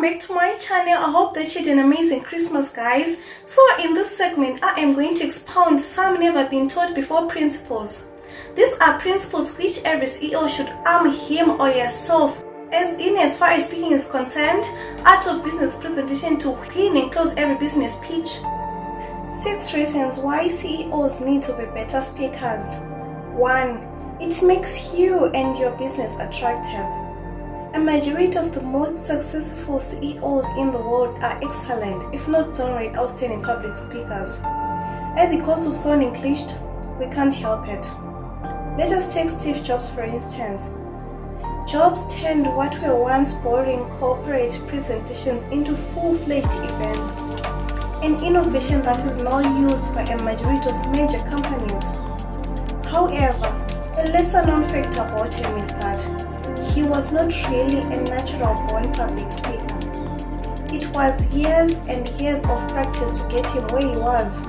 welcome back to my channel. I hope that you had an amazing Christmas, guys. So in this segment I am going to expound some never been taught before principles. These are principles which every CEO should arm him or herself as far as speaking is concerned, art of business presentation to win and close every business pitch. 6 reasons why CEOs need to be better speakers. 1. It makes you and your business attractive. A majority of the most successful CEOs in the world are excellent, if not downright outstanding public speakers. At the cost of sounding cliched, we can't help it. Let us take Steve Jobs for instance. Jobs turned what were once boring corporate presentations into full-fledged events, an innovation that is now used by a majority of major companies. However, a lesser-known fact about him is that he was not really a natural-born public speaker. It was years and years of practice to get him where he was.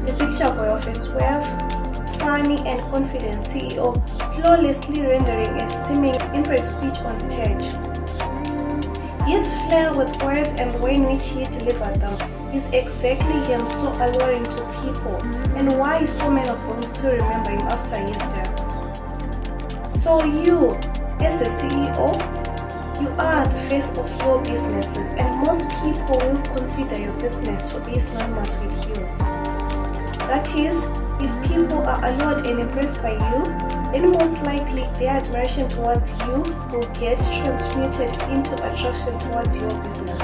The picture boy of a suave, funny and confident CEO, flawlessly rendering a seeming impressive speech on stage. His flair with words and the way in which he delivered them is exactly him, so alluring to people, and why so many of them still remember him after his death. So you, as a CEO, you are the face of your businesses, and most people will consider your business to be synonymous with you. That is, if people are allured and impressed by you, then most likely their admiration towards you will get transmuted into attraction towards your business.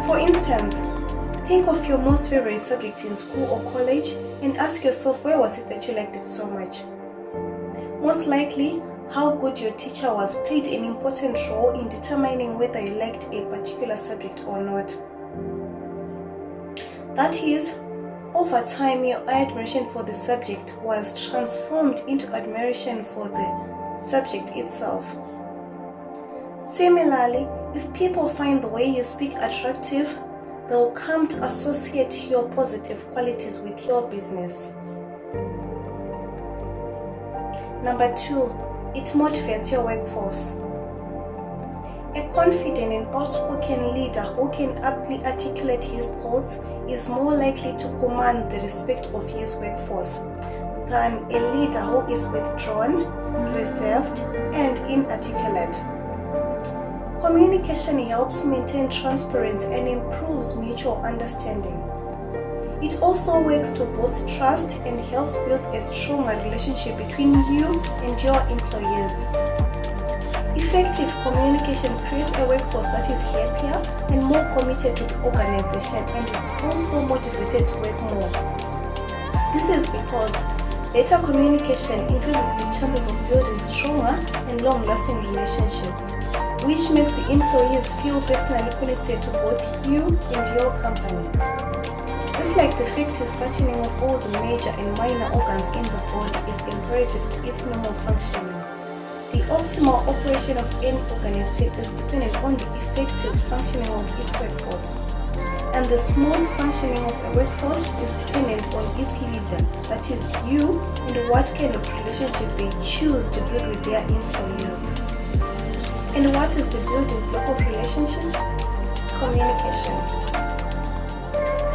For instance, think of your most favorite subject in school or college and ask yourself, where was it that you liked it so much? Most likely, how good your teacher was played an important role in determining whether you liked a particular subject or not. That is, over time, your admiration for the subject was transformed into admiration for the subject itself. Similarly, if people find the way you speak attractive, they will come to associate your positive qualities with your business. Number 2, it motivates your workforce. A confident and outspoken leader who can aptly articulate his thoughts is more likely to command the respect of his workforce than a leader who is withdrawn, reserved, and inarticulate. Communication helps maintain transparency and improves mutual understanding. It also works to boost trust and helps build a stronger relationship between you and your employees. Effective communication creates a workforce that is happier and more committed to the organization and is also motivated to work more. This is because better communication increases the chances of building stronger and long-lasting relationships, which makes the employees feel personally connected to both you and your company. Just like the effective functioning of all the major and minor organs in the body is imperative to its normal functioning, the optimal operation of any organization is dependent on the effective functioning of its workforce. And the smooth functioning of a workforce is dependent on its leader, that is you, and what kind of relationship they choose to build with their employees. And what is the building block of relationships? Communication.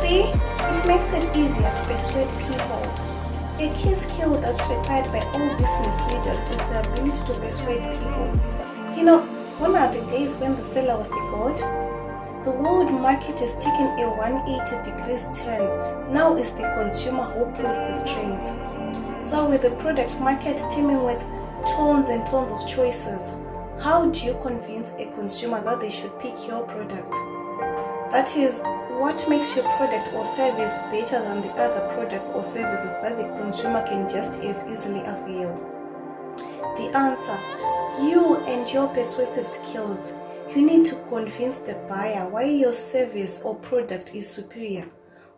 3. It makes it easier to persuade people. A key skill that's required by all business leaders is the ability to persuade people. Gone are the days when the seller was the god. The world market has taken a 180 degrees turn. Now it's the consumer who pulls the strings. So with the product market teeming with tons and tons of choices, how do you convince a consumer that they should pick your product? That is, what makes your product or service better than the other products or services that the consumer can just as easily avail? The answer: you and your persuasive skills. You need to convince the buyer why your service or product is superior,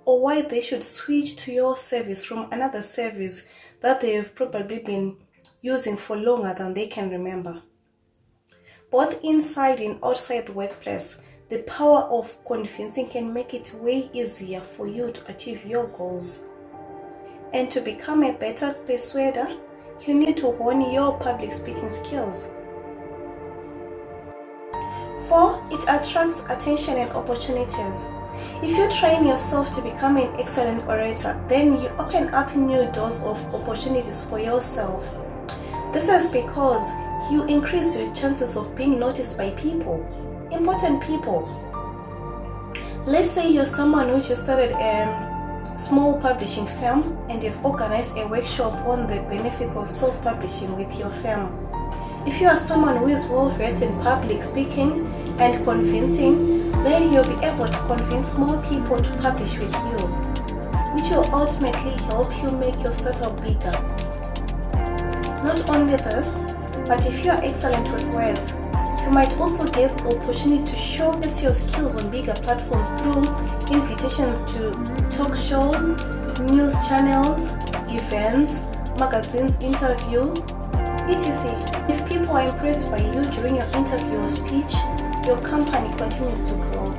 or why they should switch to your service from another service that they have probably been using for longer than they can remember. Both inside and outside the workplace, the power of convincing can make it way easier for you to achieve your goals. And to become a better persuader, you need to hone your public speaking skills. 4. It attracts attention and opportunities. If you train yourself to become an excellent orator, then you open up new doors of opportunities for yourself. This is because you increase your chances of being noticed by people, important people. Let's say you're someone who just started a small publishing firm and you've organized a workshop on the benefits of self-publishing with your firm. If you are someone who is well versed in public speaking and convincing, then you'll be able to convince more people to publish with you, which will ultimately help you make your startup bigger. Not only this, but if you are excellent with words, you might also get the opportunity to showcase your skills on bigger platforms through invitations to talk shows, news channels, events, magazines, interview, etc. If people are impressed by you during your interview or speech, your company continues to grow.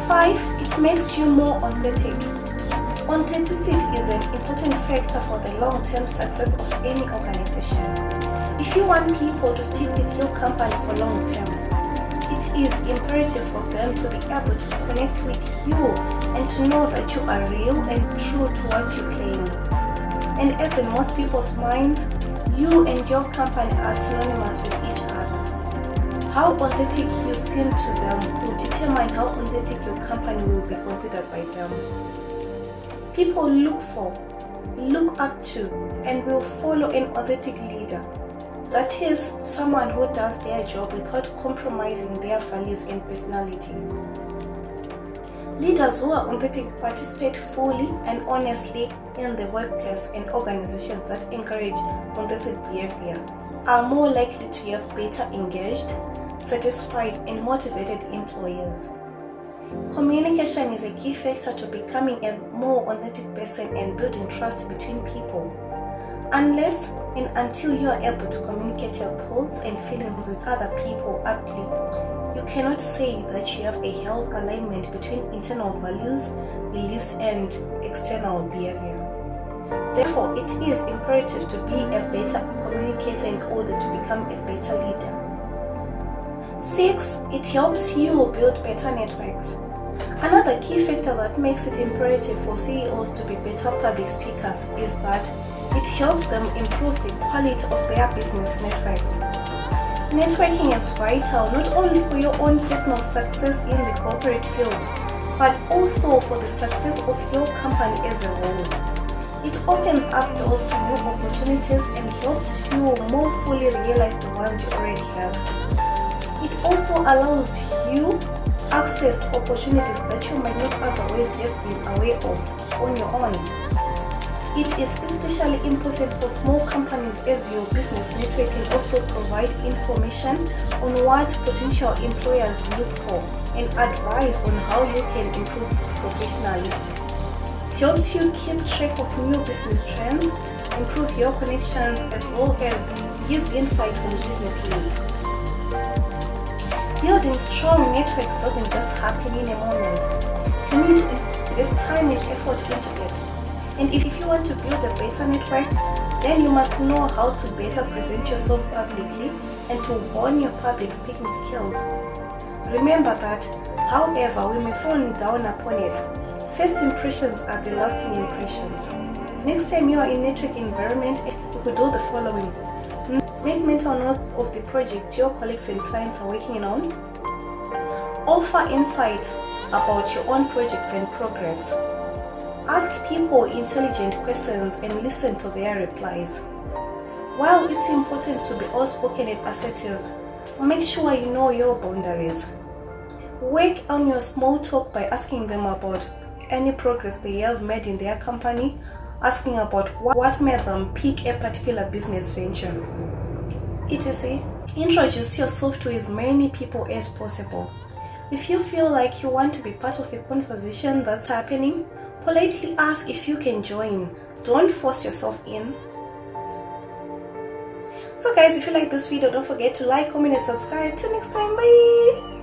5. It makes you more authentic. Authenticity is an important factor for the long-term success of any organization. If you want people to stick with your company for long term, it is imperative for them to be able to connect with you and to know that you are real and true to what you claim. And as in most people's minds, you and your company are synonymous with each other. How authentic you seem to them will determine how authentic your company will be considered by them. People look for, look up to, and will follow an authentic leader. That is, someone who does their job without compromising their values and personality. Leaders who are authentic participate fully and honestly in the workplace, and organizations that encourage authentic behavior are more likely to have better engaged, satisfied, and motivated employees. Communication is a key factor to becoming a more authentic person and building trust between people. Unless and until you are able to communicate your thoughts and feelings with other people aptly, you cannot say that you have a healthy alignment between internal values, beliefs, and external behavior. Therefore, it is imperative to be a better communicator in order to become a better leader. 6. It helps you build better networks. Another key factor that makes it imperative for CEOs to be better public speakers is that it helps them improve the quality of their business networks. Networking is vital not only for your own personal success in the corporate field, but also for the success of your company as a whole. It opens up doors to new opportunities and helps you more fully realize the ones you already have. It also allows you access to opportunities that you might not otherwise have been aware of on your own. It is especially important for small companies, as your business network can also provide information on what potential employers look for and advice on how you can improve professionally. It helps you keep track of new business trends, improve your connections, as well as give insight on business needs. Building strong networks doesn't just happen in a moment. You need to invest time and effort into it. And if you want to build a better network, then you must know how to better present yourself publicly and to hone your public speaking skills. Remember that, however we may fall down upon it, first impressions are the lasting impressions. Next time you are in network environment, you could do the following. Make mental notes of the projects your colleagues and clients are working on. Offer insight about your own projects and progress. Ask people intelligent questions and listen to their replies. While it's important to be outspoken and assertive, make sure you know your boundaries. Work on your small talk by asking them about any progress they have made in their company, asking about what made them pick a particular business venture, etc. Introduce yourself to as many people as possible. If you feel like you want to be part of a conversation that's happening, politely ask if you can join. Don't force yourself in. So guys, if you like this video, don't forget to like, comment, and subscribe. Till next time, bye.